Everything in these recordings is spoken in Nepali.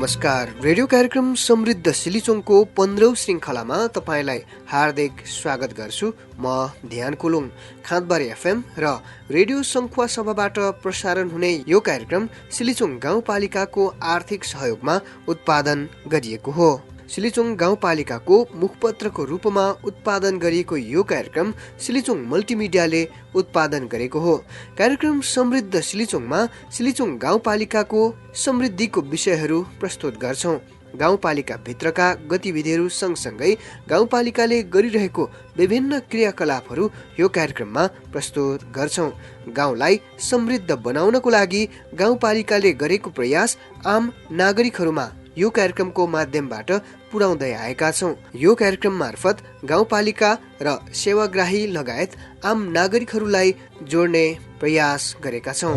नमस्कार। रेडियो कार्यक्रम समृद्ध सिलिचोङको 15औं श्रृङ्खलामा तपाईँलाई हार्दिक स्वागत गर्छु। म ध्यान कुलुङ। खाँदबारी एफएम र रेडियो सङ्खुवा सभाबाट प्रसारण हुने यो कार्यक्रम सिलिचोङ गाउँपालिकाको आर्थिक सहयोगमा उत्पादन गरिएको हो। सिलिचोङ गाउँपालिकाको मुखपत्रको रूपमा उत्पादन गरिएको यो कार्यक्रम सिलिचोङ मल्टिमिडियाले उत्पादन गरेको हो। कार्यक्रम समृद्ध सिलिचोङमा सिलिचोङ गाउँपालिकाको समृद्धिको विषयहरू प्रस्तुत गर्छौँ। गाउँपालिका भित्रका गतिविधिहरू सँगसँगै गाउँपालिकाले गरिरहेको विभिन्न क्रियाकलापहरू यो कार्यक्रममा प्रस्तुत गर्छौँ। गाउँलाई समृद्ध बनाउनको लागि गाउँपालिकाले गरेको प्रयास आम नागरिकहरूमा यो कार्यक्रमको माध्यमबाट पुर्याउँदै आएका छौँ। यो कार्यक्रम मार्फत गाउँपालिका र सेवाग्राही लगायत आम नागरिकहरूलाई जोड्ने प्रयास गरेका छौँ।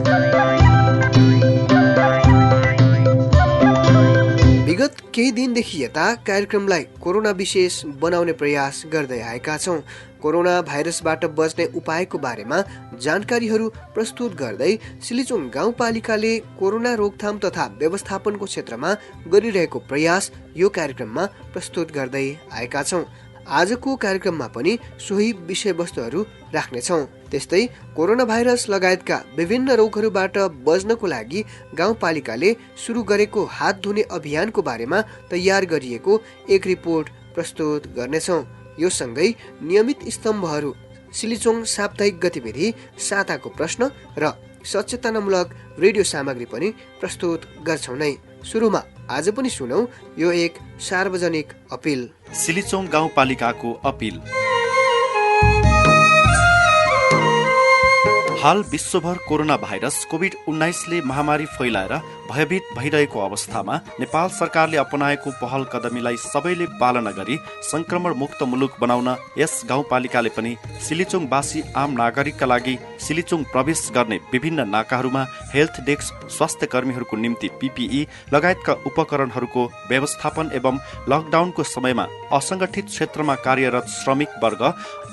विगत केही दिनदेखि यता कार्यक्रमलाई कोरोना विशेष बनाउने प्रयास गर्दै आएका छौँ। कोरोना भाइरसबाट बच्ने उपायको बारेमा जानकारीहरू प्रस्तुत गर्दै सिलिचोङ गाउँपालिकाले कोरोना रोकथाम तथा व्यवस्थापनको क्षेत्रमा गरिरहेको प्रयास यो कार्यक्रममा प्रस्तुत गर्दै आएका छौँ। आजको कार्यक्रममा पनि सोही विषयवस्तुहरू राख्नेछौँ। त्यस्तै कोरोना भाइरस लगायतका विभिन्न रोगहरूबाट बच्नको लागि गाउँपालिकाले सुरु गरेको हात धुने अभियानको बारेमा तयार गरिएको एक रिपोर्ट प्रस्तुत गर्नेछौँ। यो सँगै नियमित स्तम्भहरू, सिलिचोङ साप्ताहिक गतिविधि, साताको प्रश्न र सचेतनामूलक रेडियो सामग्री पनि प्रस्तुत गर्छौँ नै। सुरुमा आज पनि सुनौ यो एक सार्वजनिक अपिल। सिलिचोङ गाउँपालिकाको अपिल। हाल विश्वभर कोरोना भाइरस कोभिड-19ले महामारी फैलाएर भयभीत भइरहेको अवस्थामा नेपाल सरकारले अपनाएको पहल कदमीलाई सबैले पालना गरी संक्रमण मुक्त मुलुक बनाउन यस गाउँपालिकाले पनि सिलिचोङवासी आम नागरिकका लागि सिलिचोङ प्रवेश गर्ने विभिन्न नाकाहरूमा हेल्थ डेस्क, स्वास्थ्य कर्मीहरूको निम्ति पीपीई लगायतका उपकरणहरूको व्यवस्थापन एवं लकडाउनको समयमा असंगठित क्षेत्रमा कार्यरत श्रमिक वर्ग,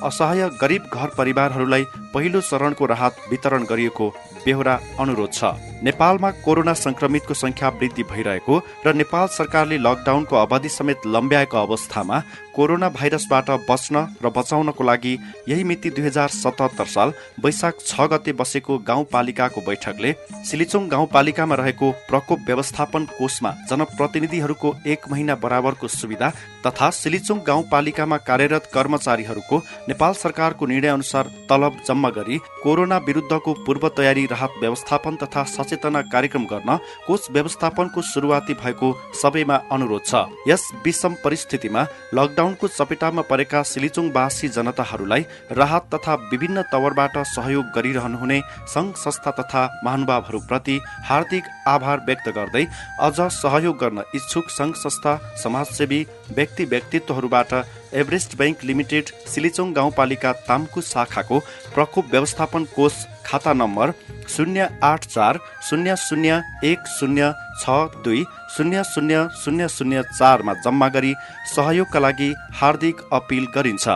असहाय गरिब घर परिवारहरूलाई पहिलो चरणको राहत वितरण गरिएको बेहोरा अनुरोध छ। नेपालमा कोरोना संक्रमितको संख्या वृद्धि भइरहेको र नेपाल सरकारले लकडाउनको अवधि समेत लम्ब्याएको अवस्थामा कोरोना भाइरसबाट बच्न र बचाउनको लागि यही मिति 2077 साल वैशाख 6 गते बसेको गाउँपालिकाको बैठकले सिलिचोङ गाउँपालिकामा रहेको प्रकोप व्यवस्थापन कोषमा जनप्रतिनिधिहरूको 1 महिना बराबरको सुविधा तथा सिलिचोङ गाउँपालिकामा कार्यरत कर्मचारीहरूको नेपाल सरकारको निर्णय अनुसार तलब जम्मा गरी कोरोना विरुद्धको पूर्व तयारी, राहत व्यवस्थापन तथा सचेतना कार्यक्रम गर्न कोष व्यवस्थापनको सुरुवाती भएको सबैमा अनुरोध छ। यस विषम परिस्थितिमा लकडाउनको चपेटामा परेका सिलिचोङवासी जनताहरूलाई राहत तथा विभिन्न तवरबाट सहयोग गरिरहनुहुने सङ्घ संस्था तथा महानुभावहरूप्रति हार्दिक आभार व्यक्त गर्दै अझ सहयोग गर्न इच्छुक सङ्घ संस्था, समाजसेवी व्यक्ति व्यक्तित्वहरूबाट एभरेस्ट बैंक लिमिटेड सिलिचोङ गाउँपालिका तामकु शाखाको प्रकोप व्यवस्थापन कोष खाता नम्बर 08401062000004 मा जम्मा गरी सहयोगका लागि हार्दिक अपिल गरिन्छ।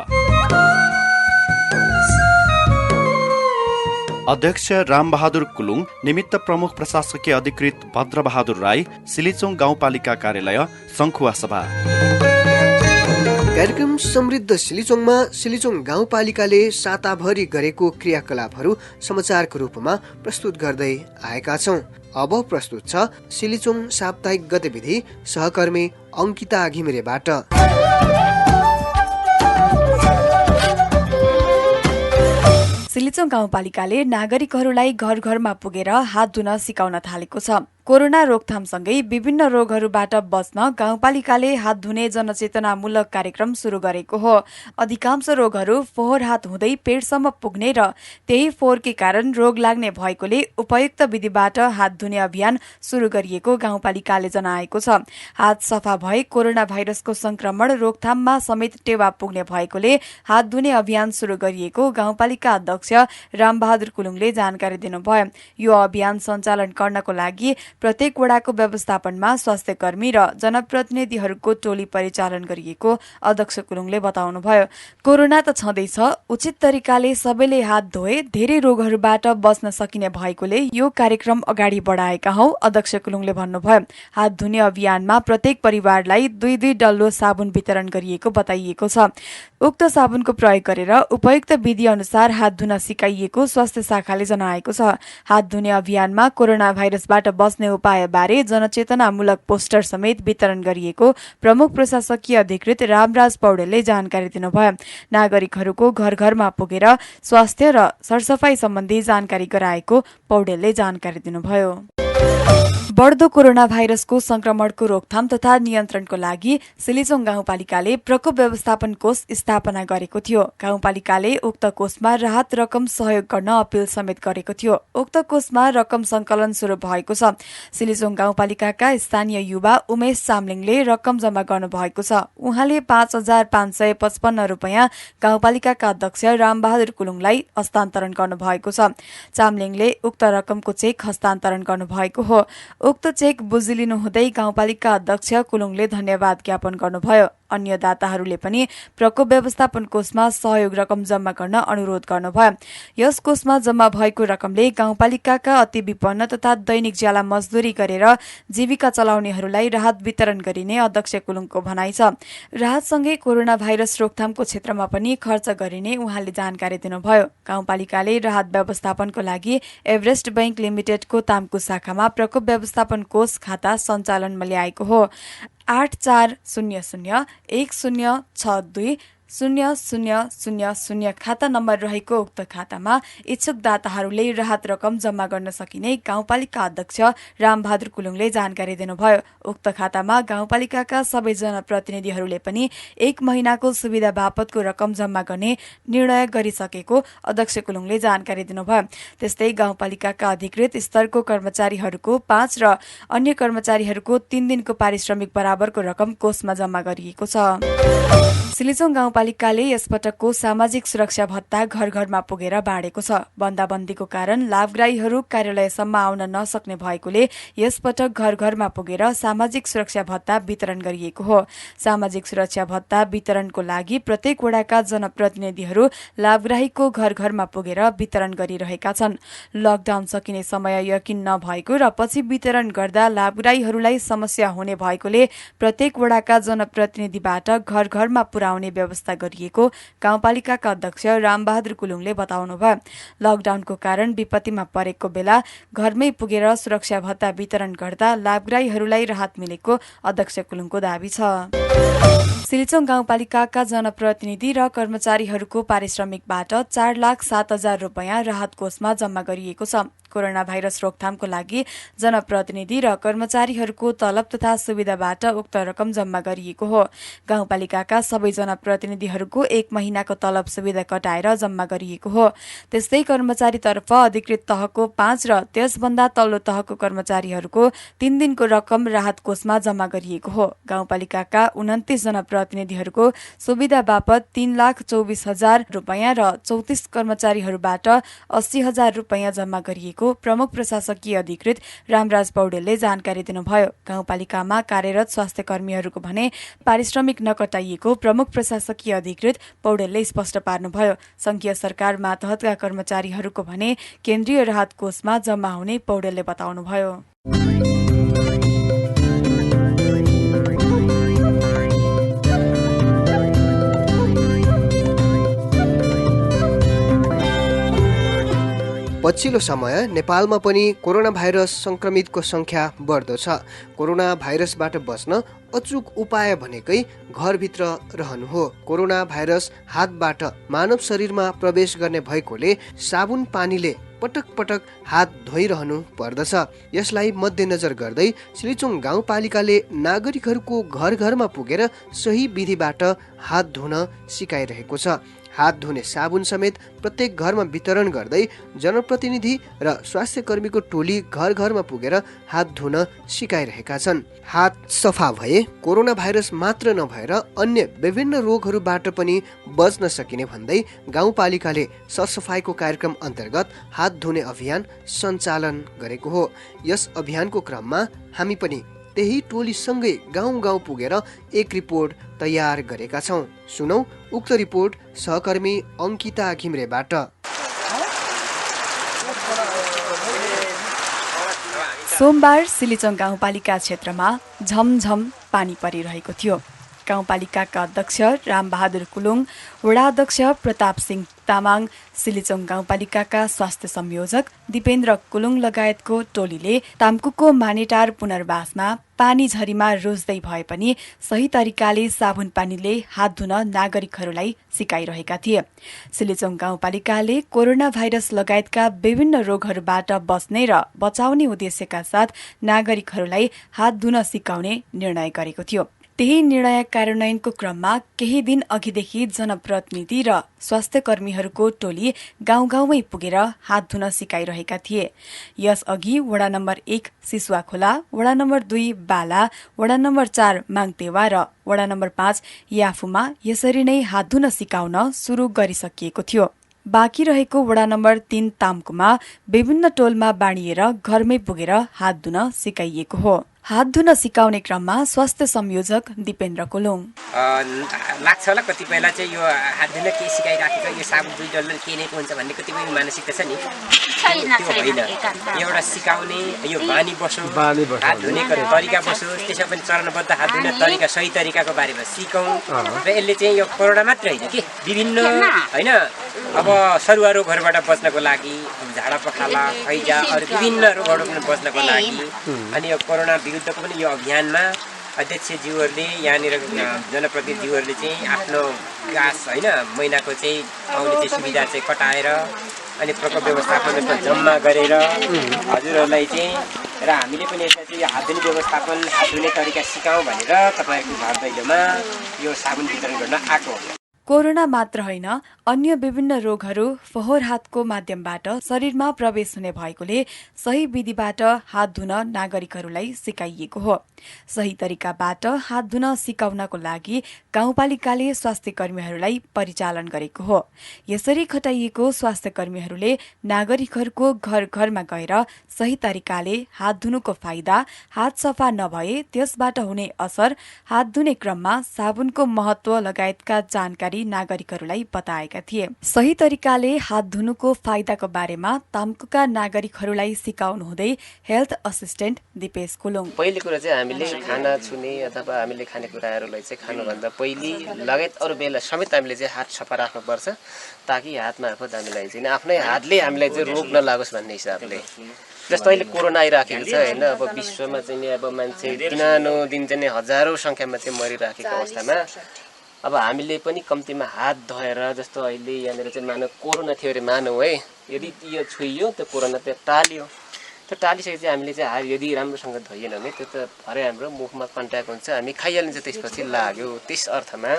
अध्यक्ष रामबहादुर कुलुङ, निमित्त प्रमुख प्रशासकीय अधिकृत भद्रबहादुर राई, सिलिचोङ गाउँपालिका कार्यालय, सङ्खुवा सभा। कार्यक्रम समृद्ध सिलिचोङमा सिलिचोङ गाउँपालिकाले साताभरि गरेको क्रियाकलापहरू समाचारको रूपमा प्रस्तुत गर्दै आएका छौँ। अब प्रस्तुत छ सिलिचोङ साप्ताहिक गतिविधि सहकर्मी अङ्किता घिमिरेबाट। सिलिचोङ गाउँपालिकाले नागरिकहरूलाई घर घरमा पुगेर हात धुन सिकाउन थालेको छ। कोरोना रोकथामसँगै विभिन्न रोगहरूबाट बच्न गाउँपालिकाले हात धुने जनचेतनामूलक कार्यक्रम सुरु गरेको हो। अधिकांश रोगहरू फोहोर हात हुँदै पेटसम्म पुग्ने र त्यही फोहोरकै कारण रोग लाग्ने भएकोले उपयुक्त विधिबाट हात धुने अभियान सुरु गरिएको गाउँपालिकाले जनाएको छ। हात सफा भए कोरोना भाइरसको संक्रमण रोकथाममा समेत टेवा पुग्ने भएकोले हात धुने अभियान सुरु गरिएको गाउँपालिका अध्यक्ष रामबहादुर कुलुङले जानकारी दिनुभयो। यो अभियान सञ्चालन गर्नको लागि प्रत्येक वडाको व्यवस्थापनमा स्वास्थ्य कर्मी र जनप्रतिनिधिहरूको टोली परिचालन गरिएको अध्यक्ष कुलुङले बताउनुभयो। कोरोना त छँदैछ, उचित तरिकाले सबैले हात धोए धेरै रोगहरूबाट बच्न सकिने भएकोले यो कार्यक्रम अगाडि बढाएका हौ, अध्यक्ष कुलुङले भन्नुभयो। हात धुने अभियानमा प्रत्येक परिवारलाई 2-2 डल्लो साबुन वितरण गरिएको बताइएको छ। उक्त साबुनको प्रयोग गरेर उपयुक्त विधि अनुसार हात धुन सिकाइएको स्वास्थ्य शाखाले जनाएको छ। हात धुने अभियानमा कोरोना भाइरसबाट बच्ने उपायबारे जनचेतनामूलक पोस्टर समेत वितरण गरिएको प्रमुख प्रशासकीय अधिकृत रामराज पौडेलले जानकारी दिनुभयो। नागरिकहरूको घर घरमा पुगेर स्वास्थ्य र सरसफाई सम्बन्धी जानकारी गराएको पौडेलले जानकारी दिनुभयो। बढ्दो कोरोना भाइरसको संक्रमणको रोकथाम तथा नियन्त्रणको लागि सिलिचोङ गाउँपालिकाले प्रकोप व्यवस्थापन कोष स्थापना गरेको थियो। गाउँपालिकाले उक्त कोषमा राहत रकम सहयोग गर्न अपील समेत गरेको थियो। उक्त कोषमा रकम संकलन शुरू भएको छ। सिलिचोङ गाउँपालिकाका स्थानीय युवा उमेश चामलिङले रकम जम्मा गर्नु भएको छ। उहाँले 5,555 रुपैयाँ गाउँपालिकाका अध्यक्ष रामबहादुर कुलुङलाई हस्तान्तरण गर्नु भएको छ। चामलिङले उक्त रकमको चेक हस्तान्तरण गर्नु भएको हो। उक्त चेक बुझिलिनु हुँदै गाउँपालिका अध्यक्ष कुलुङले धन्यवाद ज्ञापन गर्नुभयो। अन्य दाताहरूले पनि प्रकोप व्यवस्थापन कोषमा सहयोग रकम जम्मा गर्न अनुरोध गर्नुभयो। यस कोषमा जम्मा भएको रकमले गाउँपालिकाका अति विपन्न तथा दैनिक ज्याला मजदुरी गरेर जीविका चलाउनेहरूलाई राहत वितरण गरिने अध्यक्ष कुलुङको भनाइ छ। राहतसँगै कोरोना भाइरस रोकथामको क्षेत्रमा पनि खर्च गरिने उहाँले जानकारी दिनुभयो। गाउँपालिकाले राहत व्यवस्थापनको लागि एभरेस्ट बैंक लिमिटेडको तामकु शाखामा प्रकोप व्यवस्थापन कोष खाता सञ्चालनमा ल्याएको हो। 840010620000 खाता नम्बर रहेको उक्त खातामा इच्छुक दाताहरूले राहत रकम जम्मा गर्न सकिने गाउँपालिका अध्यक्ष रामबहादुर कुलुङले जानकारी दिनुभयो। उक्त खातामा गाउँपालिकाका सबै जनप्रतिनिधिहरूले पनि 1 महिनाको सुविधा बापतको रकम जम्मा गर्ने निर्णय गरिसकेको अध्यक्ष कुलुङले जानकारी दिनुभयो। त्यस्तै गाउँपालिकाका अधिकृत स्तरको कर्मचारीहरूको 5 र अन्य कर्मचारीहरूको 3 दिनको पारिश्रमिक बराबरको रकम कोषमा जम्मा गरिएको छ। सिलिचोङ गाउँपालिकाले यसपटकको सामाजिक सुरक्षा भत्ता घर घरमा पुगेर बाँडेको छ। बन्दाबन्दीको कारण लाभग्राहीहरू कार्यालयसम्म आउन नसक्ने भएकोले यसपटक घर घरमा पुगेर सामाजिक सुरक्षा भत्ता वितरण गरिएको हो। सामाजिक सुरक्षा भत्ता वितरणको लागि प्रत्येक वडाका जनप्रतिनिधिहरू लाभग्राहीको घर घरमा पुगेर वितरण गरिरहेका छन्। लकडाउन सकिने समय यकिन नभएको र पछि वितरण गर्दा लाभग्राहीहरूलाई समस्या हुने भएकोले प्रत्येक वडाका जनप्रतिनिधिबाट घर घरमा पुर्याउने व्यवस्था गरिएको गाउँपालिकाका अध्यक्ष रामबहादुर कुलुङले बताउनुभयो। लकडाउनको कारण विपत्तिमा परेको बेला घरमै पुगेर सुरक्षा भत्ता वितरण गर्दा लाभग्राहीहरूलाई राहत मिलेको अध्यक्ष कुलुङको दावी छ। सिलिचोङ गाउँपालिकाका जनप्रतिनिधि र कर्मचारीहरूको पारिश्रमिकबाट 4,07,000 रुपैयाँ राहत कोषमा जम्मा गरिएको छ। कोरोना भाइरस रोकथामको लागि जनप्रतिनिधि र कर्मचारीहरूको तलब तथा सुविधाबाट उक्त रकम जम्मा गरिएको हो। गाउँपालिकाका सबै जनप्रतिनिधिहरूको 1 महिनाको तलब सुविधा कटाएर जम्मा गरिएको हो। त्यस्तै कर्मचारीतर्फ अधिकृत तहको 5 र त्यसभन्दा तल्लो तहको कर्मचारीहरूको 3 दिनको रकम राहत कोषमा जम्मा गरिएको हो। गाउँपालिकाका 29 जनप्रतिनिधिहरूको सुविधा बापत 3,24,000 रुपैयाँ र 34 कर्मचारीहरूबाट 80,000 रुपैयाँ जम्मा गरिएको प्रमुख प्रशासकीय अधिकृत रामराज पौडेलले जानकारी दिनुभयो। गाउँपालिकामा कार्यरत स्वास्थ्य कर्मीहरूको भने पारिश्रमिक नकटाइएको प्रमुख प्रशासकीय अधिकृत पौडेलले स्पष्ट पार्नुभयो। संघीय सरकार मातहतका कर्मचारीहरूको भने केन्द्रीय राहत कोषमा जम्मा हुने पौडेलले बताउनुभयो। पछिल्लो समय नेपालमा पनि कोरोना भाइरस संक्रमितको संख्या बढ्दो छ। कोरोना भाइरसबाट बच्न अचूक उपाय भनेकै घरभित्र रहनु हो। कोरोना भाइरस हातबाट मानव शरीरमा प्रवेश गर्ने भएकोले साबुन पानीले पटक पटक हात धोइरहनु पर्दछ। यसलाई मध्यनजर गर्दै सिलिचोङ गाउँपालिकाले नागरिकहरूको घर घरमा पुगेर सही विधिबाट हात धुन सिकाइरहेको छ। हात धुने साबुन समेत प्रत्येक घरमा वितरण गर्दै जनप्रतिनिधि र स्वास्थ्य कर्मीको टोली घर घरमा पुगेर हात धुन सिकाइरहेका छन्। हात सफा भए कोरोना भाइरस मात्र नभएर अन्य विभिन्न रोगहरूबाट पनि बच्न सकिने भन्दै गाउँपालिकाले सरसफाइको कार्यक्रम अन्तर्गत हात धुने अभियान सञ्चालन गरेको हो। यस अभियानको क्रममा हामी पनि त्यही टोलीसँगै गाउँ गाउँ पुगेर एक रिपोर्ट तयार गरेका छौँ। सुनौ उक्त रिपोर्ट सहकर्मी अङ्किता घिम्रेबाट। सोमबार सिलिचोङ गाउँपालिका क्षेत्रमा झमझम पानी परिरहेको थियो। गाउँपालिकाका अध्यक्ष रामबहादुर कुलुङ, वडा अध्यक्ष प्रताप सिंह तामाङ, सिलिचोङ गाउँपालिकाका स्वास्थ्य संयोजक दिपेन्द्र कुलुङ लगायतको टोलीले ताम्कुको मानेटार पुनर्वासमा पानी झरीमा रोज्दै भए पनि सही तरिकाले साबुन पानीले हात धुन नागरिकहरूलाई सिकाइरहेका थिए। सिलिचोङ गाउँपालिकाले कोरोना भाइरस लगायतका विभिन्न रोगहरूबाट बच्ने र बचाउने उद्देश्यका साथ नागरिकहरूलाई हात धुन सिकाउने निर्णय गरेको थियो। त्यही निर्णय कार्यान्वयनको क्रममा केही दिन अघिदेखि जनप्रतिनिधि र स्वास्थ्य कर्मीहरूको टोली गाउँ गाउँमै पुगेर हात धुन सिकाइरहेका थिए। यसअघि वडा नम्बर 1 सिसुवा खोला, वडा नम्बर 2 बाला, वडा नम्बर 4 माङतेवा र वडा नम्बर 5 याफुमा यसरी नै हात धुन सिकाउन सुरु गरिसकिएको थियो। बाँकी रहेको वडा नम्बर 3 ताम्कुमा विभिन्न टोलमा बाँडिएर घरमै पुगेर हात धुन सिकाइएको हो। हात धुन सिकाउने क्रममा स्वास्थ्य संयोजक दिपेन्द्र कुलुङ, लाग्छ होला कतिपयलाई चाहिँ यो हात धुन के सिकाइराखेको, यो साबुन दुई डल्लो के नै हुन्छ भन्ने कतिपय मानसिकता छ नि। त्यो होइन, एउटा सिकाउने यो बानी बसोस्, हात धुने तरिका बसोस्, त्यसमा पनि चरणबद्ध हात धुने तरिका सही तरिकाको बारेमा सिकाउँ। र यसले चाहिँ यो कोरोना मात्र होइन कि विभिन्न होइन अब सरुवा रोगहरूबाट बच्नको लागि, झाडा पखाला, हैजा अरू विभिन्न रोगहरू बच्नको लागि अनि यो कोरोना विरुद्धको पनि यो अभियानमा अध्यक्षज्यूहरूले यहाँनिर जनप्रतिनिधिज्यूहरूले चाहिँ आफ्नो गास होइन महिनाको चाहिँ आउने चाहिँ सुविधा चाहिँ कटाएर अनि प्रकोप व्यवस्थापन जम्मा गरेर हजुरहरूलाई चाहिँ र हामीले पनि यसलाई चाहिँ हात धुने व्यवस्थापन, हात धुने तरिका सिकाउँ भनेर तपाईँहरूको घर दैलोमा यो साबुन वितरण गर्न आएको हो। कोरोना मात्र होइन अन्य विभिन्न रोगहरू फोहोर हातको माध्यमबाट शरीरमा प्रवेश हुने भएकोले सही विधिबाट हात धुन नागरिकहरूलाई सिकाइएको हो। सही तरिकाबाट हात धुन सिकाउनको लागि गाउँपालिकाले स्वास्थ्य कर्मीहरूलाई परिचालन गरेको हो। यसरी खटाइएको स्वास्थ्य कर्मीहरूले नागरिकहरूको घर घरमा गएर सही तरिकाले हात धुनुको फाइदा, हात सफा नभए त्यसबाट हुने असर, हात धुने क्रममा साबुनको महत्व लगायतका जानकारी नागरिकहरूलाई बताएका थिए। सही तरिकाले हात धुनुको फाइदाको बारेमा ताम्कुका नागरिकहरूलाई सिकाउनु हुँदै हेल्थ असिस्टेन्ट दिपेश कुलुङ, पहिलो कुरा चाहिँ हामीले खाना छुने अथवा हामीले खानेकुराहरूलाई चाहिँ खानुभन्दा पहिले लगायत अरू बेला समेत हामीले चाहिँ हात सफा राख्नुपर्छ ताकि हात मार्फत हामीलाई चाहिँ आफ्नै हातले हामीलाई चाहिँ रोग नलागोस् भन्ने हिसाबले। जस्तो अहिले कोरोना आइराखेको छ होइन, अब विश्वमा चाहिँ अब मान्छे दिनानुदिन चाहिँ हजारौँ सङ्ख्यामा चाहिँ मरिराखेको अवस्थामा अब हामीले पनि कम्तीमा हात धोएर, जस्तो अहिले यहाँनिर चाहिँ मानव कोरोना थियो अरे मानव है, यदि यो छुइयो त्यो कोरोना त्यो टाल्यो, त्यो टालिसकेपछि हामीले चाहिँ यदि राम्रोसँग धोइएन भने त्यो त भरे हाम्रो मुखमा कन्ट्याक्ट हुन्छ, हामी खाइहालिन्छ, त्यसपछि लाग्यो। त्यस अर्थमा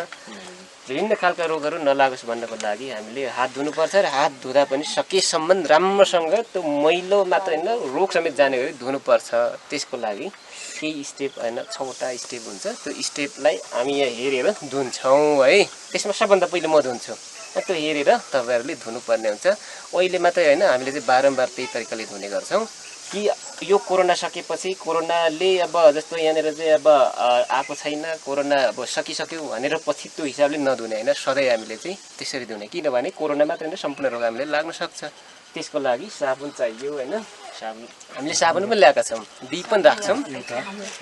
विभिन्न खालका रोगहरू नलागोस् भन्नको लागि हामीले हात धुनुपर्छ र हात धुँदा पनि सकेसम्म राम्रोसँग त्यो मैलो मात्र होइन रोग समेत जाने गरी धुनुपर्छ। त्यसको लागि केही स्टेप होइन 6वटा स्टेप हुन्छ, त्यो स्टेपलाई हामी यहाँ हेरेर धुन्छौँ है। त्यसमा सबभन्दा पहिले म धुन्छु, त्यो हेरेर तपाईँहरूले धुनुपर्ने हुन्छ। अहिले मात्रै होइन, हामीले चाहिँ बारम्बार त्यही तरिकाले धुने गर्छौँ कि यो कोरोना सकेपछि कोरोनाले अब जस्तो यहाँनिर चाहिँ अब आएको छैन, कोरोना अब सकिसक्यो भनेर पछि त्यो हिसाबले नधुने होइन, सधैँ हामीले चाहिँ त्यसरी धुने। किनभने कोरोना मात्र होइन सम्पूर्ण रोग हामीले लाग्न सक्छ। त्यसको लागि साबुन चाहियो होइन, हामीले साबुन पनि ल्याएका छौँ, दिई पनि राख्छौँ,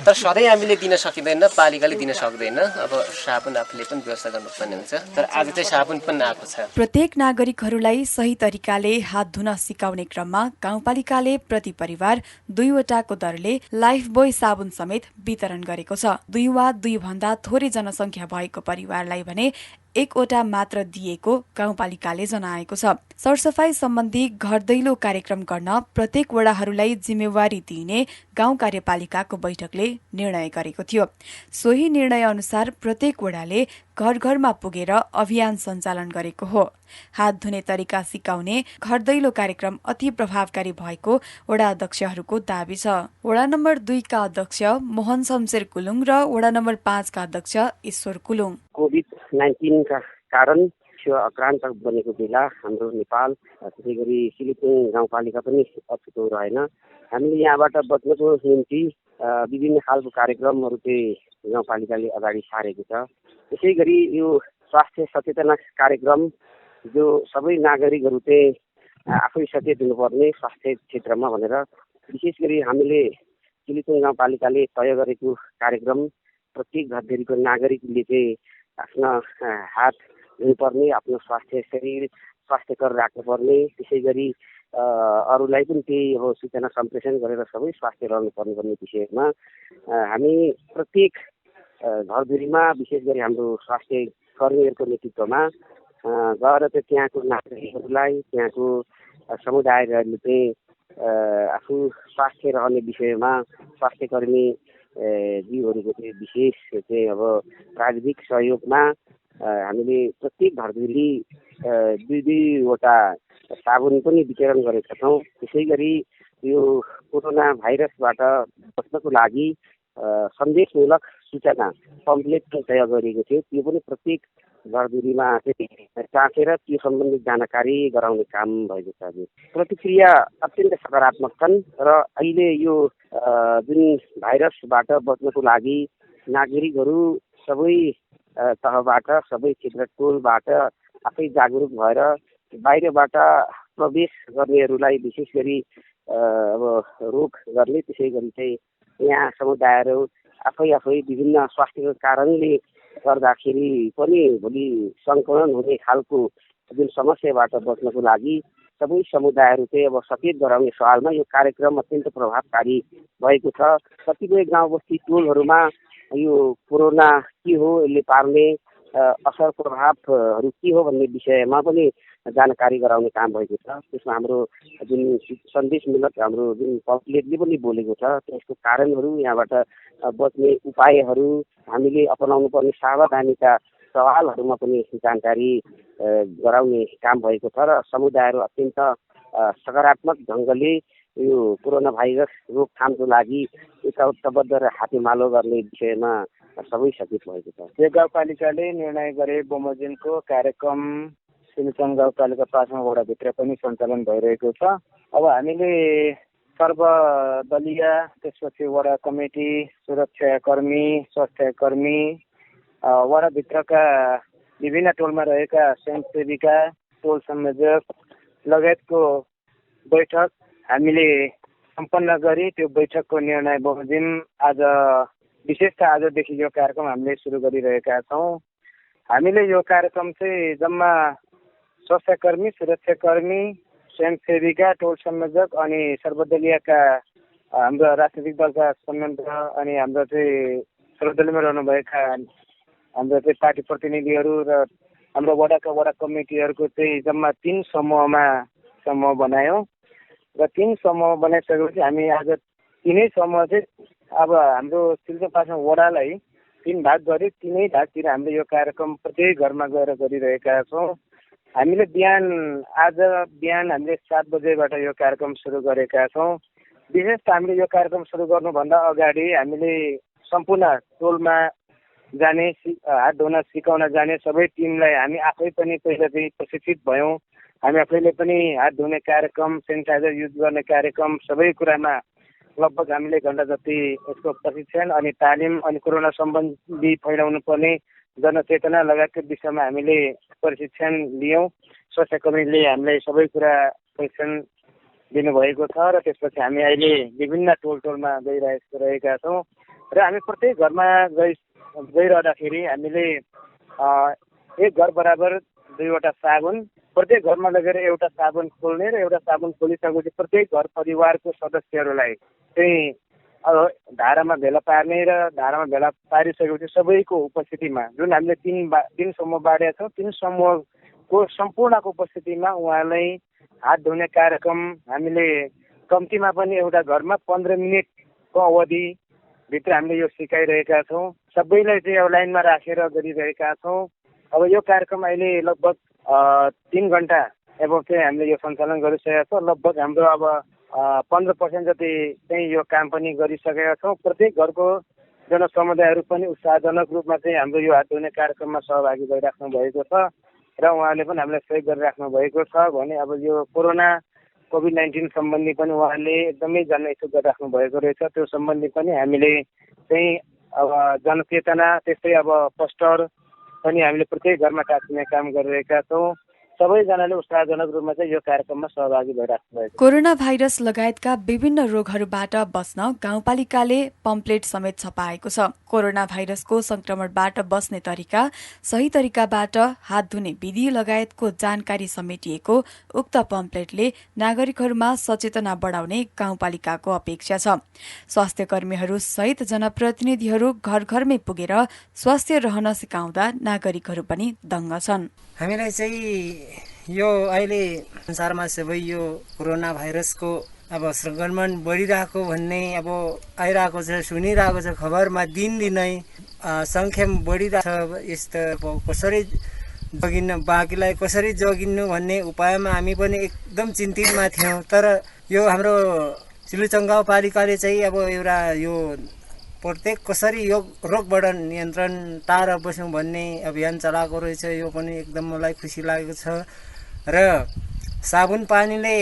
तर सधैँ हामीले दिन सकिँदैन, पालिकाले दिन सक्दैन। अब साबुन आफूले पनि व्यवस्था गर्नुपर्ने हुन्छ, तर आज चाहिँ साबुन पनि आएको छ। प्रत्येक नागरिकहरूलाई सही तरिकाले हात धुन सिकाउने क्रममा गाउँपालिकाले प्रति परिवार 2वटाको दरले लाइफ बोय साबुन समेत वितरण गरेको छ। 2 वा 2 भन्दा थोरै जनसङ्ख्या भएको परिवारलाई भने 1वटा मात्र दिएको गाउँपालिकाले जनाएको छ। सरसफाई सम्बन्धी घर दैलो कार्यक्रम गर्न प्रत्येक वडा वडाहरूलाई जिम्मेवारी दिइने गाउँ कार्यपालिकाको बैठकले निर्णय गरेको थियो। सोही निर्णय अनुसार प्रत्येक वडाले घर घरमा पुगेर अभियान सञ्चालन गरेको हो। हात धुने तरिका सिकाउने घर दैलो कार्यक्रम अति प्रभावकारी भएको वडा अध्यक्षहरूको दावी छ। वडा नम्बर 2 का अध्यक्ष मोहन शमशेर कुलुङ र वडा नम्बर 5 का अध्यक्ष ईश्वर कुलुङ। कोभिड-19 का कारण आक्रान्त बनेको बेला हाम्रो नेपाल त्यसै गरी सिलिचुङ गाउँपालिका पनि अछुतो रहेन। हामीले यहाँबाट बच्नको निम्ति विभिन्न खालको कार्यक्रमहरू चाहिँ गाउँपालिकाले अगाडि सारेको छ। त्यसै गरी यो स्वास्थ्य सचेतना कार्यक्रम जो सबै नागरिकहरू चाहिँ आफै सचेत हुनुपर्ने स्वास्थ्य क्षेत्रमा भनेर विशेष गरी हामीले सिलिचुङ गाउँपालिकाले तय गरेको कार्यक्रम प्रत्येक घरधेरीको नागरिकले चाहिँ आफ्ना हात धुनुपर्ने, आफ्नो स्वास्थ्य शरीर स्वास्थ्यकर राख्नुपर्ने, त्यसै गरी अरूलाई पनि त्यही अब सूचना सम्प्रेषण गरेर सबै स्वास्थ्य रहनुपर्ने भन्ने विषयमा हामी प्रत्येक घरधुरीमा विशेष गरी हाम्रो स्वास्थ्य कर्मीहरूको नेतृत्वमा गएर चाहिँ त्यहाँको नागरिकहरूलाई त्यहाँको समुदायहरूले चाहिँ आफू स्वास्थ्य रहने विषयमा स्वास्थ्य कर्मी जीवहरूको चाहिँ विशेष चाहिँ अब प्राविधिक सहयोगमा हामीले प्रत्येक घरधुरी 2-2वटा साबुन पनि वितरण गरेका छौँ। त्यसै गरी यो कोरोना भाइरसबाट बच्नको लागि सन्देशमूलक सूचना पम्पलेट तय गरिएको थियो। त्यो पनि प्रत्येक घरधुरीमा चाहिँ टाँसेर त्यो सम्बन्धित जानकारी गराउने काम भएको छ। प्रतिक्रिया अत्यन्त सकारात्मक छन् र अहिले यो जुन भाइरसबाट बच्नको लागि नागरिकहरू सबै तहबाट सबै क्षेत्र टोलबाट आफै जागरुक भएर बाहिरबाट प्रवेश गर्नेहरूलाई विशेष गरी अब रोक गर्ने, त्यसै गरी चाहिँ यहाँ समुदायहरू आफै विभिन्न स्वास्थ्यको कारणले गर्दाखेरि पनि भोलि सङ्क्रमण हुने खालको जुन समस्याबाट बच्नको लागि सबै समुदायहरू चाहिँ अब सचेत गराउने सवालमा यो कार्यक्रम अत्यन्त प्रभावकारी भएको छ। कतिपय गाउँ बस्ती टोलहरूमा यो कोरोना के हो, यसले पार्ने असर प्रभावहरू के हो भन्ने विषयमा पनि जानकारी गराउने काम भएको छ। त्यसमा हाम्रो जुन सन्देशमूलक हाम्रो जुन पम्पलेटले पनि बोलेको छ त्यसको कारणहरू, यहाँबाट बच्ने उपायहरू, हामीले अपनाउनु पर्ने सावधानीका सवालहरूमा पनि जानकारी गराउने काम भएको छ र समुदायहरू अत्यन्त सकारात्मक ढङ्गले यो कोरोना भाइरस रोकथामको लागि एकताबद्ध र हातेमालो गर्ने विषयमा सबै सचेत भएको छ। यो गाउँपालिकाले निर्णय गरे बमोजिमको कार्यक्रम सिलिचुङ गाउँपालिका 5 वडाभित्र पनि सञ्चालन भइरहेको छ। अब हामीले सर्वदलीय, त्यसपछि वडा कमिटी, सुरक्षाकर्मी, स्वास्थ्यकर्मी, वडाभित्रका विभिन्न टोलमा रहेका स्वयंसेविका, टोल संयोजक लगायतको बैठक हामीले सम्पन्न गरी त्यो बैठकको निर्णय बमोजिम आज विशेषतः आजदेखि यो कार्यक्रम हामीले सुरु गरिरहेका छौँ। हामीले यो कार्यक्रम चाहिँ जम्मा स्वास्थ्यकर्मी, सुरक्षाकर्मी, स्वयंसेविका, टोल संयोजक अनि सर्वदलीयका हाम्रो राजनीतिक दलका संयन्त्र अनि हाम्रो चाहिँ सर्वदलीयमा रहनुभएका हाम्रो चाहिँ पार्टी प्रतिनिधिहरू र हाम्रो वडाका वडा कमिटीहरूको चाहिँ जम्मा 3 समूह बनायौँ र 3 समूह बनाइसकेपछि हामी आज 3 समूह चाहिँ अब हाम्रो सिलिचुङ 5 वडालाई 3 भाग गरी 3 भागतिर हामीले यो कार्यक्रम प्रत्येक घरमा गएर गरिरहेका छौँ। हामीले आज बिहान हामीले 7 बजेबाट यो कार्यक्रम सुरु गरेका छौँ। विशेष त हामीले यो कार्यक्रम सुरु गर्नुभन्दा अगाडि हामीले सम्पूर्ण टोलमा जाने, हात धुन सिकाउन जाने सबै टिमलाई हामी आफै पनि पहिला चाहिँ प्रशिक्षित भयौँ। हामी आफैले पनि हात धुने कार्यक्रम, सेनिटाइजर युज गर्ने कार्यक्रम सबै कुरामा लगभग हामीले घन्टा जति यसको प्रशिक्षण अनि तालिम अनि कोरोना सम्बन्धी फैलाउनु पर्ने जनचेतना लगायतको विषयमा हामीले प्रशिक्षण लियौँ। स्वास्थ्यकर्मीले हामीलाई सबै कुरा प्रशिक्षण दिनुभएको छ र त्यसपछि हामी अहिले विभिन्न टोलमा गइरहेका छौँ र हामी प्रत्येक घरमा गइरहँदाखेरि हामीले एक घर बराबर 2वटा साबुन प्रत्येक घरमा लगेर एउटा साबुन खोल्ने र एउटा साबुन खोलिसकेपछि प्रत्येक घर परिवारको सदस्यहरूलाई चाहिँ धारामा भेला पार्ने र धारामा भेला पारिसकेपछि सबैको उपस्थितिमा जुन हामीले 3 समूह बाँडेका छौँ 3 समूहको सम्पूर्णको उपस्थितिमा उहाँलाई हात धुने कार्यक्रम हामीले कम्तीमा पनि एउटा घरमा 15 मिनटको अवधिभित्र हामीले यो सिकाइरहेका छौँ। सबैलाई चाहिँ अब लाइनमा राखेर गरिरहेका छौँ। अब यो कार्यक्रम अहिले लगभग 3 घन्टा एबभ चाहिँ हामीले यो सञ्चालन गरिसकेका छौँ। लगभग हाम्रो अब 15% जति चाहिँ यो काम पनि गरिसकेका छौँ। प्रत्येक घरको जनसमुदायहरू पनि उत्साहजनक रूपमा चाहिँ हाम्रो यो हात धुने कार्यक्रममा सहभागी भइराख्नु भएको छ र उहाँहरूले पनि हामीलाई सहयोग गरिराख्नु भएको छ भने अब यो कोभिड-19 सम्बन्धी पनि उहाँहरूले एकदमै जनइच्छुक गरिराख्नु भएको रहेछ। त्यो सम्बन्धी पनि हामीले चाहिँ अब जनचेतना त्यस्तै अब पोस्टर पनि हामीले प्रत्येक घरमा टाँसिने काम गरिरहेका छौँ। सबैजनाले उत्साहजनक रूपमा चाहिँ यो कार्यक्रममा सहभागी भइराख्नु भएको छ। कोरोना भाइरस लगायतका विभिन्न रोगहरूबाट बस्न गाउँपालिकाले पम्पलेट समेत छपाएको छ। कोरोना भाइरसको संक्रमणबाट बस्ने तरिका, सही तरिकाबाट हात धुने विधि लगायतको जानकारी समेटिएको उक्त पम्पलेटले नागरिकहरूमा सचेतना बढाउने गाउँपालिकाको अपेक्षा छ। स्वास्थ्य कर्मीहरू सहित जनप्रतिनिधिहरू घर घरमै पुगेर स्वास्थ्य रहन सिकाउँदा नागरिकहरू पनि दङ्ग छन्। हामीलाई चाहिँ यो अहिले संसारमा सबै यो कोरोना भाइरसको अब संक्रमण बढिरहेको भन्ने अब आइरहेको छ, सुनिरहेको छ खबरमा। दिनदिनै सङ्ख्या बढिरहेको छ। यस्तो कसरी जोगिन्न, बाँकीलाई कसरी जोगिनु भन्ने उपायमा हामी पनि एकदम चिन्तितमा थियौँ। तर यो हाम्रो सिलुचोङ गाउँपालिकाले चाहिँ अब एउटा यो प्रत्येक कसरी यो रोगबाट नियन्त्रण टाढा बस्यौँ भन्ने अभियान चलाएको रहेछ। यो पनि एकदम मलाई खुसी लागेको छ। र साबुन पानीले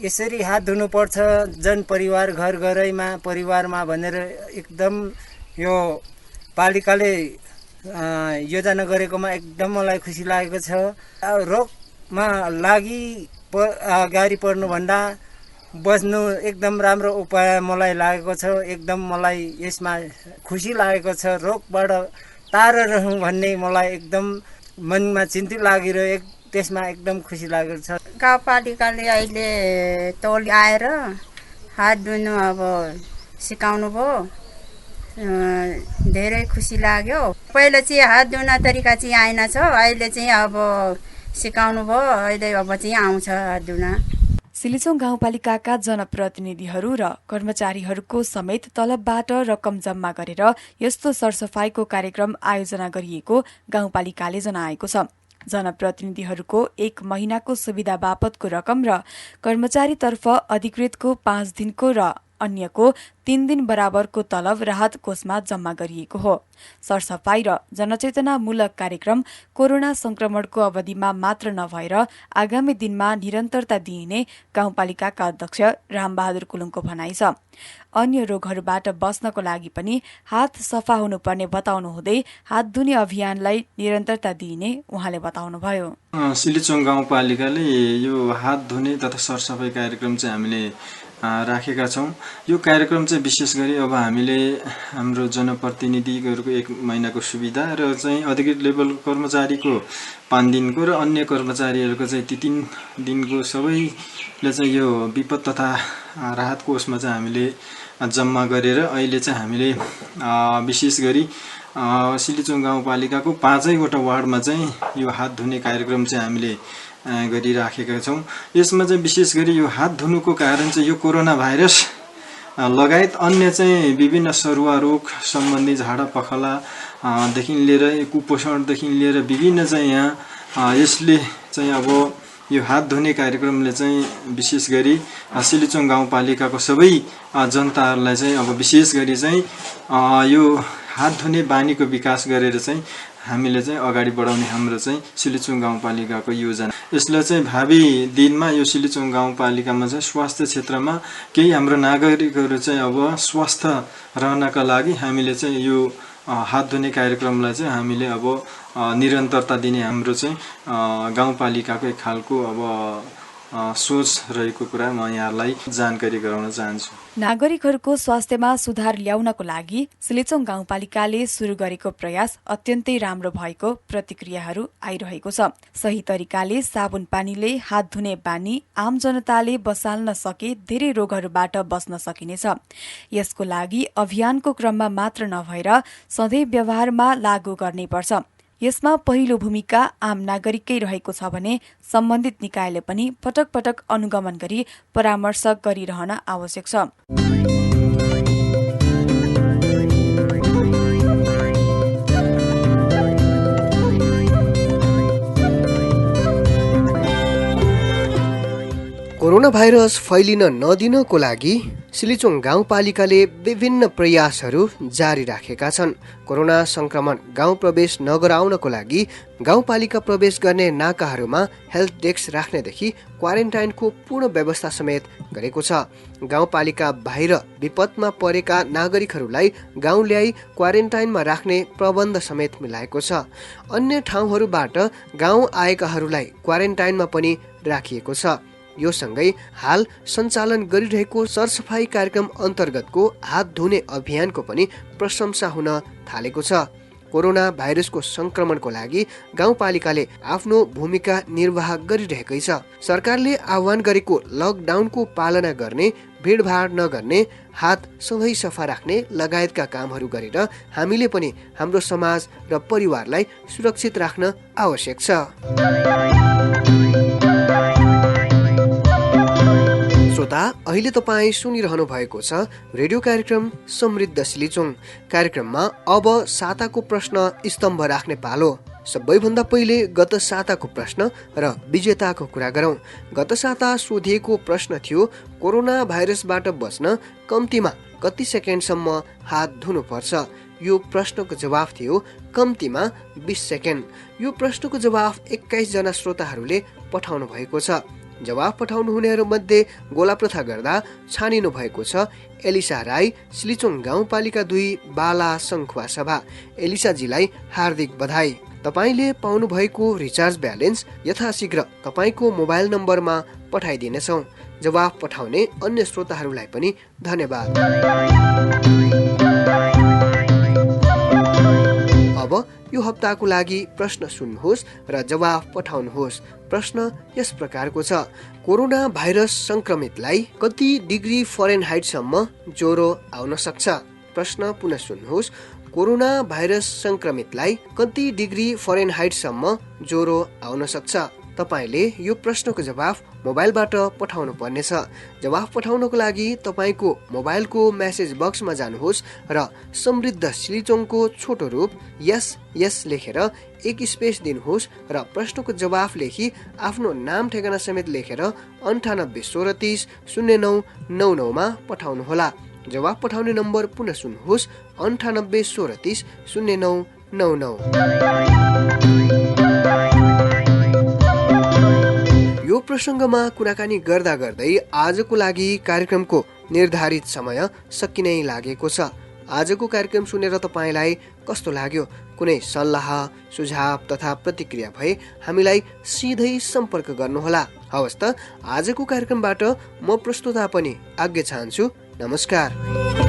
यसरी हात धुनुपर्छ जनपरिवार घर घरैमा परिवारमा भनेर एकदम यो पालिकाले योजना गरेकोमा एकदम मलाई खुसी लागेको छ। रोगमा गाडी पर्नुभन्दा बस्नु एकदम राम्रो उपाय मलाई लागेको छ। एकदम मलाई यसमा खुसी लागेको छ। रोगबाट टाढा रहौँ भन्ने मलाई एकदम मनमा चिन्तित लागिरह्यो। त्यसमा एकदम खुसी लागेको छ। गाउँपालिकाले अहिले टोल आएर हात धुनु अब सिकाउनु भयो, धेरै खुसी लाग्यो। पहिला चाहिँ हात धुन तरिका चाहिँ आएन छ, अहिले चाहिँ अब सिकाउनु भयो। अहिले अब चाहिँ आउँछ हात धुन। सिलिचोङ गाउँपालिकाका जनप्रतिनिधिहरू र कर्मचारीहरूको समेत तलबबाट रकम जम्मा गरेर यस्तो सरसफाईको कार्यक्रम आयोजना गरिएको गाउँपालिकाले जनाएको छ। जनप्रतिनिधिहरूको 1 महिनाको सुविधा बापतको रकम र कर्मचारीतर्फ अधिकृतको 5 दिनको र अन्यको 3 दिन बराबरको तलब राहत कोषमा जम्मा गरिएको हो। सरसफाई र जनचेतनामूलक कार्यक्रम कोरोना संक्रमणको अवधिमा मात्र नभएर आगामी दिनमा निरन्तरता दिइने गाउँपालिकाका अध्यक्ष रामबहादुर कुलुङको भनाइ छ। अन्य रोगहरूबाट बस्नको लागि पनि हात सफा हुनुपर्ने बताउनु हुँदै हात धुने अभियानलाई निरन्तरता दिइने उहाँले बताउनुभयो। सिलिचोङ गाउँपालिकाले यो हात धुने तथा सरसफाई कार्यक्रम चाहिँ हामीले राखेका छौँ। यो कार्यक्रम चाहिँ विशेष गरी अब हामीले हाम्रो जनप्रतिनिधिहरूको 1 महिनाको सुविधा र चाहिँ अधिकृत लेभल कर्मचारीको 5 दिनको र अन्य कर्मचारीहरूको चाहिँ 3 दिनको सबैले चाहिँ यो विपद तथा राहत कोषमा चाहिँ हामीले जम्मा गरेर अहिले चाहिँ हामीले विशेष गरी सिलिचोङ गाउँपालिकाको 5वटा वार्डमा चाहिँ यो हात धुने कार्यक्रम चाहिँ हामीले गरिराखेका छौँ। यसमा चाहिँ विशेष गरी यो हात धुनुको कारण चाहिँ यो कोरोना भाइरस लगायत अन्य चाहिँ विभिन्न सरुवा रोग सम्बन्धी झाडा पखालादेखि लिएर कुपोषणदेखि लिएर विभिन्न चाहिँ यहाँ यसले चाहिँ अब यो हात धुने कार्यक्रमले चाहिँ विशेष गरी सिलिचोङ गाउँपालिकाको सबै जनताहरूलाई चाहिँ अब विशेष गरी चाहिँ यो हात धुने बानीको विकास गरेर चाहिँ हामीले चाहिँ अगाडि बढाउने हाम्रो चाहिँ सिलिचोङ गाउँपालिकाको योजना। यसलाई चाहिँ भावी दिनमा यो सिलिचोङ गाउँपालिकामा चाहिँ स्वास्थ्य क्षेत्रमा केही हाम्रो नागरिकहरू चाहिँ अब स्वस्थ रहनका लागि हामीले चाहिँ यो हात धुने कार्यक्रमलाई चाहिँ हामीले अब निरन्तरता दिने हाम्रो चाहिँ गाउँपालिकाको एक खालको अब सोच रहेको कुरा म यहाँलाई जानकारी गराउन चाहन्छु। नागरिकहरूको स्वास्थ्यमा सुधार ल्याउनको लागि सिलिचोङ गाउँपालिकाले सुरु गरेको प्रयास अत्यन्तै राम्रो भएको प्रतिक्रियाहरू आइरहेको छ। सही तरिकाले साबुन पानीले हात धुने बानी आम जनताले बसाल्न सके धेरै रोगहरूबाट बस्न सकिनेछ। यसको लागि अभियानको क्रममा मात्र नभएर सधैँ व्यवहारमा लागू गर्नै पर्छ। यसमा पहिलो भूमिका आम नागरिककै रहेको छ भने सम्बन्धित निकायले पनि पटक पटक अनुगमन गरी परामर्श गरिरहन आवश्यक छ। कोरोना भाइरस फैलिन नदिनको लागि सिलिचोङ गाउँपालिकाले विभिन्न प्रयासहरू जारी राखेका छन्। कोरोना संक्रमण गाउँ प्रवेश नगराउनको लागि गाउँपालिका प्रवेश गर्ने नाकाहरूमा हेल्थ डेस्क राख्नेदेखि क्वारेन्टाइनको पूर्ण व्यवस्था समेत गरेको छ। गाउँपालिका बाहिर विपदमा परेका नागरिकहरूलाई गाउँ ल्याई क्वारेन्टाइनमा राख्ने प्रबन्ध समेत मिलाएको छ। अन्य ठाउँहरूबाट गाउँ आएकाहरूलाई क्वारेन्टाइनमा पनि राखिएको छ। यो सँगै हाल सञ्चालन गरिरहेको सरसफाई कार्यक्रम अन्तर्गतको हात धुने अभियानको पनि प्रशंसा हुन थालेको छ। कोरोना भाइरसको संक्रमणको लागि गाउँपालिकाले आफ्नो भूमिका निर्वाह गरिरहेकै छ। सरकारले आह्वान गरेको लकडाउनको पालना गर्ने, भिडभाड नगर्ने, हात सधैँ सफा राख्ने लगायतका कामहरू गरेर हामीले पनि हाम्रो समाज र परिवारलाई सुरक्षित राख्न आवश्यक छ। श्रोता, अहिले तपाईँ सुनिरहनु भएको छ रेडियो कार्यक्रम समृद्ध सिलिचोङ। कार्यक्रममा अब साताको प्रश्न स्तम्भ राख्ने पालो। सबैभन्दा पहिले गत साताको प्रश्न र विजेताको कुरा गरौँ। गत साता सोधिएको प्रश्न थियो, कोरोना भाइरसबाट बच्न कम्तीमा कति सेकेन्डसम्म हात धुनुपर्छ? यो प्रश्नको जवाफ थियो कम्तीमा 20 सेकेन्ड। यो प्रश्नको जवाफ 21 जना श्रोताहरूले पठाउनु भएको छ। जवाफ पठाउनु हुनेहरू मध्ये गोलाप्रथा गर्दा छानिनु भएको छ एलिसा राई, सिलिचोङ गाउँपालिका 2 बाला सङ्खुवा सभा। एलिसाजीलाई हार्दिक बधाई। तपाईँले पाउनु भएको रिचार्ज ब्यालेन्स यथाशीघ्र तपाईँको मोबाइल नम्बरमा पठाइदिनेछौँ। जवाफ पठाउने अन्य श्रोताहरूलाई पनि धन्यवाद। अब यो हप्ताको लागि प्रश्न सुन्नुहोस् र जवाफ पठाउनुहोस्। प्रश्न यस प्रकारको छ, कोरोना भाइरस संक्रमितलाई कति डिग्री फरेनहाइटसम्म ज्वरो आउन सक्छ? प्रश्न पुनः सुन्नुहोस्, कोरोना भाइरस संक्रमितलाई कति डिग्री फरेनहाइटसम्म ज्वरो आउन सक्छ? तपाईँले यो प्रश्नको जवाफ मोबाइलबाट पठाउनु पर्नेछ। जवाफ पठाउनको लागि तपाईँको मोबाइलको मेसेज बक्समा जानुहोस् र समृद्ध सिलिचोङको छोटो रूप यस लेखेर एक स्पेस दिनुहोस् र प्रश्नको जवाफ लेखी आफ्नो नाम ठेगाना समेत लेखेर 98 16 30 0999 मा पठाउनुहोला। जवाफ पठाउने नम्बर पुनः सुन्नुहोस्, 98 16 30 0999। यो प्रसङ्गमा कुराकानी गर्दा गर्दै आजको लागि कार्यक्रमको निर्धारित समय सकिनै लागेको छ। आजको कार्यक्रम सुनेर तपाईँलाई कस्तो लाग्यो? कुनै सल्लाह, सुझाव तथा प्रतिक्रिया भए हामीलाई सिधै सम्पर्क गर्नुहोला। हवस् त, आजको कार्यक्रमबाट म प्रस्तुता पनि आज्ञा चाहन्छु। नमस्कार।